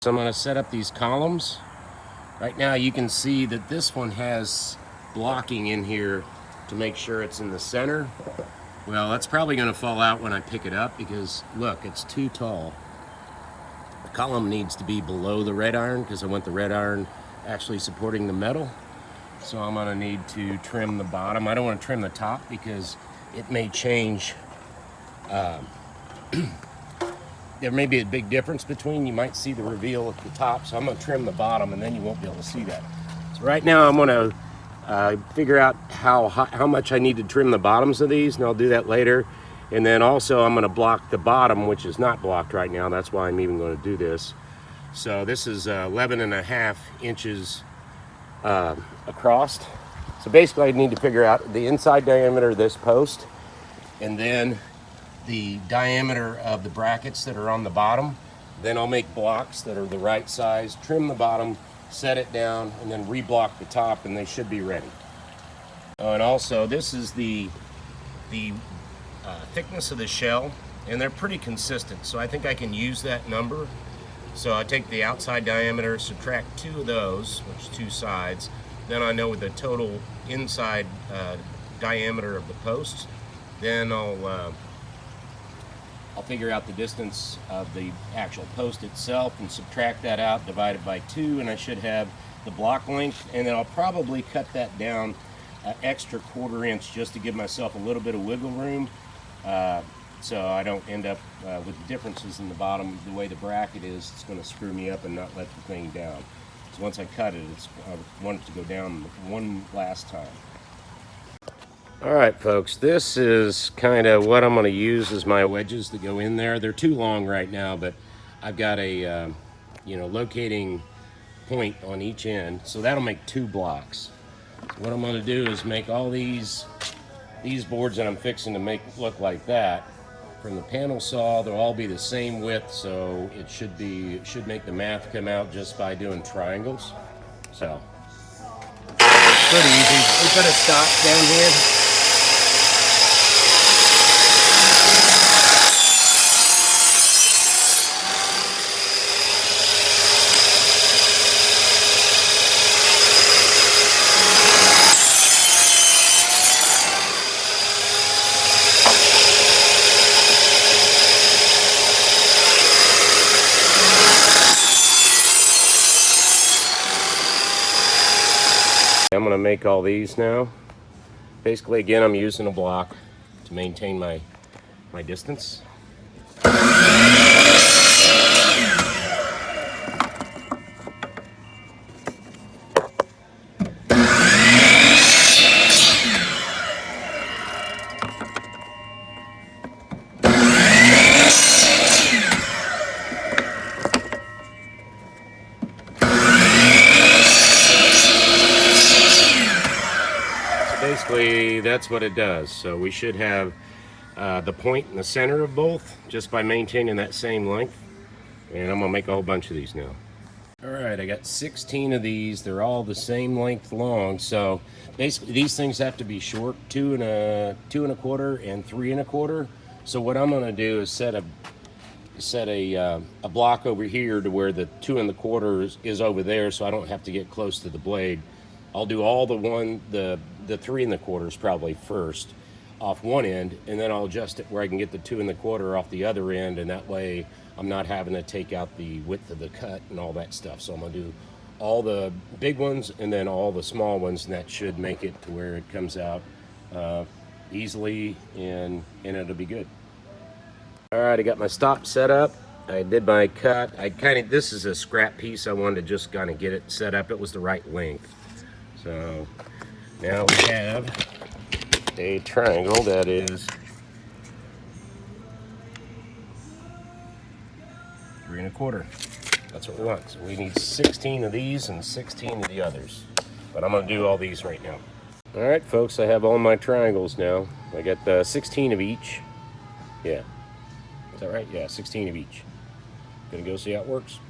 So I'm going to set up these columns. Right now you can see that this one has blocking in here to make sure it's in the center. Well, that's probably going to fall out when I pick it up because look, it's too tall. The column needs to be below the red iron because I want the red iron actually supporting the metal. So I'm going to need to trim the bottom. I don't want to trim the top because it may change. There may be a big difference between, you might see the reveal at the top, so I'm going to trim the bottom and then you won't be able to see that. So right now I'm going to figure out how much I need to trim the bottoms of these, and I'll do that later. And then also I'm going to block the bottom, which is not blocked right now. That's why I'm even going to do this. So this is 11.5 inches across. So basically I need to figure out the inside diameter of this post and then the diameter of the brackets that are on the bottom. Then I'll make blocks that are the right size, trim the bottom, set it down, and then reblock the top, and they should be ready. Oh, and also this is the thickness of the shell, and they're pretty consistent, so I think I can use that number. So I take the outside diameter, subtract 2 of those, which is 2 sides, then I know the total inside diameter of the posts. Then I'll figure out the distance of the actual post itself and subtract that out, divide it by 2, and I should have the block length. And then I'll probably cut that down an extra 1/4 inch just to give myself a little bit of wiggle room, so I don't end up with the differences in the bottom. The way the bracket is, it's going to screw me up and not let the thing down. So once I cut it, I want it to go down one last time. All right, folks, this is kind of what I'm going to use as my wedges that go in there. They're too long right now, but I've got a locating point on each end, so that'll make 2 blocks. So what I'm going to do is make all these boards that I'm fixing to make look like that. From the panel saw, they'll all be the same width, so it should make the math come out just by doing triangles. So pretty easy. We put a stop down here. I'm going to make all these now. Basically, again, I'm using a block to maintain my distance. Basically, that's what it does. So we should have the point in the center of both just by maintaining that same length. And I'm gonna make a whole bunch of these now. All right, I got 16 of these. They're all the same length long. So basically these things have to be short, 2 1/4 and 3 1/4. So what I'm gonna do is set a block over here to where the 2 1/4 is over there, so I don't have to get close to the blade. I'll do all the 3 1/4 probably first off one end, and then I'll adjust it where I can get the 2 1/4 off the other end, and that way I'm not having to take out the width of the cut and all that stuff. So I'm gonna do all the big ones and then all the small ones, and that should make it to where it comes out easily and it'll be good. All right, I got my stop set up. I did my cut. This is a scrap piece. I wanted to just kind of get it set up. It was the right length. So now we have a triangle that is 3 1/4. That's what we want. So we need 16 of these and 16 of the others. But I'm going to do all these right now. All right, folks, I have all my triangles now. I got 16 of each. Yeah. Is that right? Yeah, 16 of each. Gonna go see how it works.